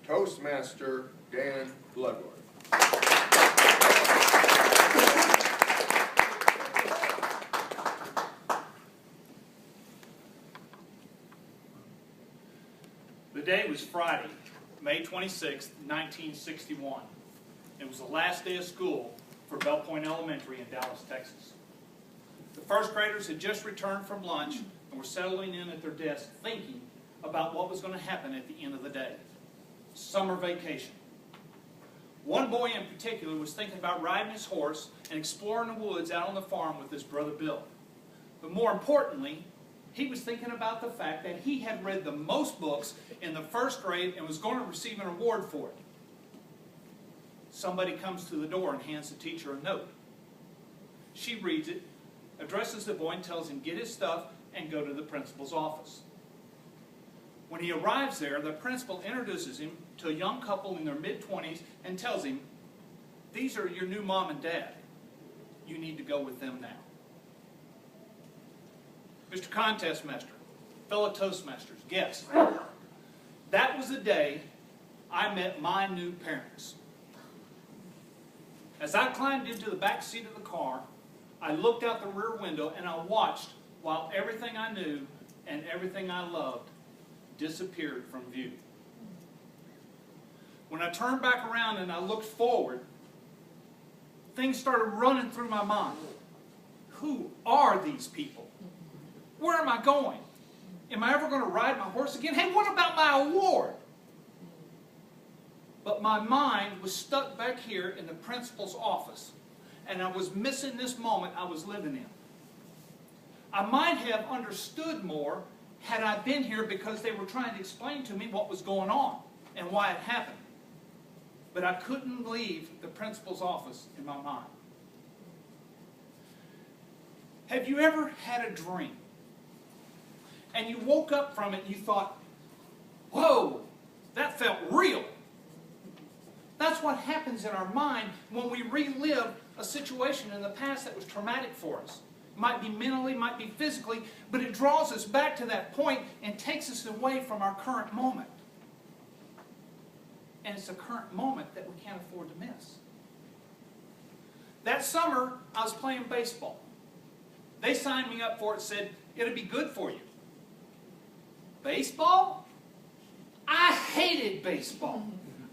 Toastmaster Dan Bloodworth. The day was Friday, May 26, 1961. It was the last day of school for Bell Point Elementary in Dallas, Texas. The first graders had just returned from lunch and were settling in at their desks thinking about what was going to happen at the end of the day. Summer vacation. One boy in particular was thinking about riding his horse and exploring the woods out on the farm with his brother Bill. But more importantly, he was thinking about the fact that he had read the most books in the first grade and was going to receive an award for it. Somebody comes to the door and hands the teacher a note. She reads it, addresses the boy and tells him get his stuff and go to the principal's office. When he arrives there, the principal introduces him to a young couple in their mid-20s and tells him, "These are your new mom and dad. You need to go with them now." Mr. Contest Master, fellow Toastmasters, guests, that was the day I met my new parents. As I climbed into the back seat of the car, I looked out the rear window and I watched while everything I knew and everything I loved disappeared from view. When I turned back around and I looked forward, things started running through my mind. Who are these people? Where am I going? Am I ever going to ride my horse again? Hey, what about my award? But my mind was stuck back here in the principal's office, and I was missing this moment I was living in. I might have understood more had I been here because they were trying to explain to me what was going on and why it happened. But I couldn't leave the principal's office in my mind. Have you ever had a dream and you woke up from it and you thought, whoa, that felt real? That's what happens in our mind when we relive a situation in the past that was traumatic for us. It might be mentally, might be physically, but it draws us back to that point and takes us away from our current moment. And it's a current moment that we can't afford to miss. That summer, I was playing baseball. They signed me up for it, said, it'll be good for you. Baseball? I hated baseball.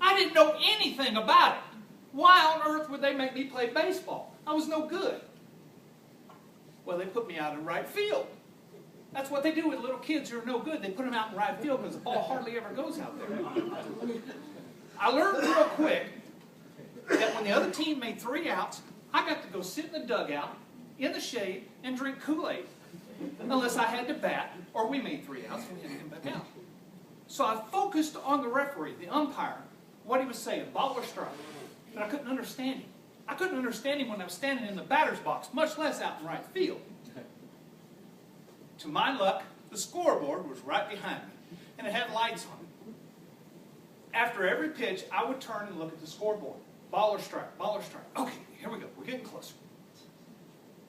I didn't know anything about it. Why on earth would they make me play baseball? I was no good. Well, they put me out in right field. That's what they do with little kids who are no good. They put them out in right field because the ball hardly ever goes out there. I learned real quick that when the other team made 3 outs, I got to go sit in the dugout, in the shade, and drink Kool-Aid. Unless I had to bat, or we made 3 outs and we had to come back out. So I focused on the referee, the umpire, what he was saying, ball or strike. But I couldn't understand him. I couldn't understand him when I was standing in the batter's box, much less out in right field. To my luck, the scoreboard was right behind me, and it had lights on it. After every pitch, I would turn and look at the scoreboard. Ball or strike, ball or strike. Okay, here we go. We're getting closer.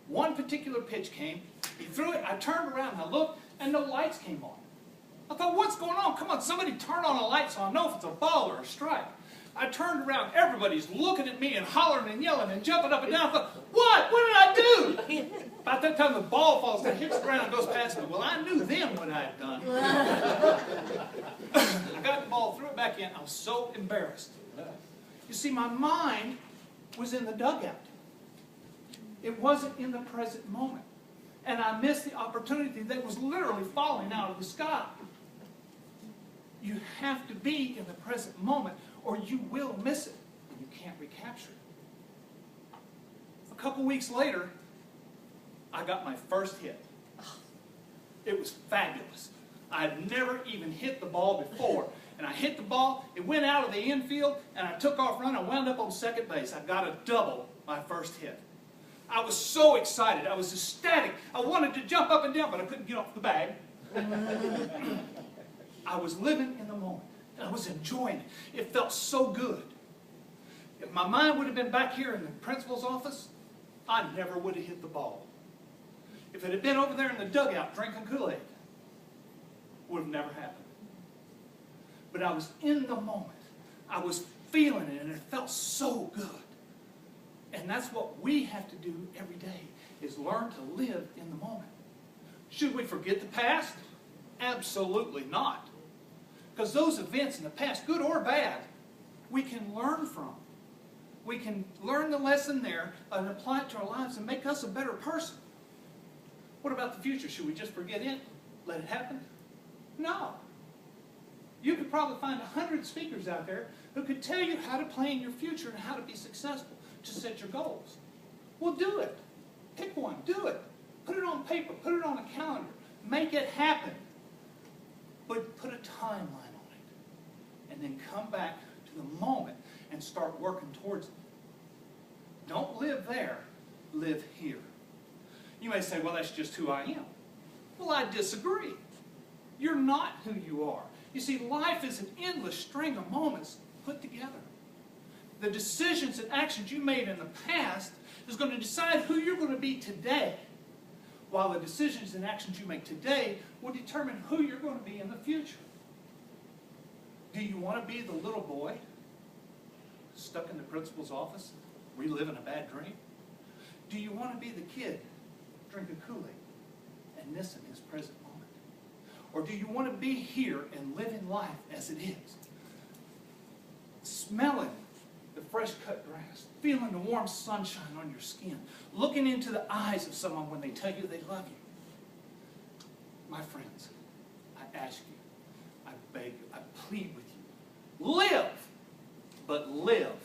One particular pitch came. He threw it. I turned around and I looked, and no lights came on. I thought, what's going on? Come on, somebody turn on a light so I know if it's a ball or a strike. I turned around. Everybody's looking at me and hollering and yelling and jumping up and down. I thought, what? What did I do? About that time, the ball falls down, hits the ground, and goes past me. Well, I knew then what I had done. I got the ball, threw it back in. I was so embarrassed. You see, my mind was in the dugout. It wasn't in the present moment. And I missed the opportunity that was literally falling out of the sky. You have to be in the present moment or you will miss it and you can't recapture it. A couple weeks later, I got my first hit. It was fabulous. I had never even hit the ball before. And I hit the ball, it went out of the infield, and I took off running. I wound up on second base. I got a double my first hit. I was so excited. I was ecstatic. I wanted to jump up and down, but I couldn't get off the bag. I was living in the moment. And I was enjoying it. It felt so good. If my mind would have been back here in the principal's office, I never would have hit the ball. If it had been over there in the dugout drinking Kool-Aid, it would have never happened. But I was in the moment. I was feeling it, and it felt so good. And that's what we have to do every day, is learn to live in the moment. Should we forget the past? Absolutely not. Because those events in the past, good or bad, we can learn from. We can learn the lesson there and apply it to our lives and make us a better person. What about the future? Should we just forget it? Let it happen? No. You could probably find 100 speakers out there who could tell you how to plan your future and how to be successful, to set your goals. Well, do it. Pick one. Do it. Put it on paper. Put it on a calendar. Make it happen. But put a timeline on it. And then come back to the moment and start working towards it. Don't live there. Live here. You may say, well, that's just who I am. Well, I disagree. You're not who you are. You see, life is an endless string of moments put together. The decisions and actions you made in the past is going to decide who you're going to be today, while the decisions and actions you make today will determine who you're going to be in the future. Do you want to be the little boy stuck in the principal's office, reliving a bad dream? Do you want to be the kid drinking Kool-Aid and missing his present moment? Or do you want to be here and living life as it is? Smelling the fresh cut grass, feeling the warm sunshine on your skin, looking into the eyes of someone when they tell you they love you. My friends, I ask you, I beg you, I plead with you, live, but live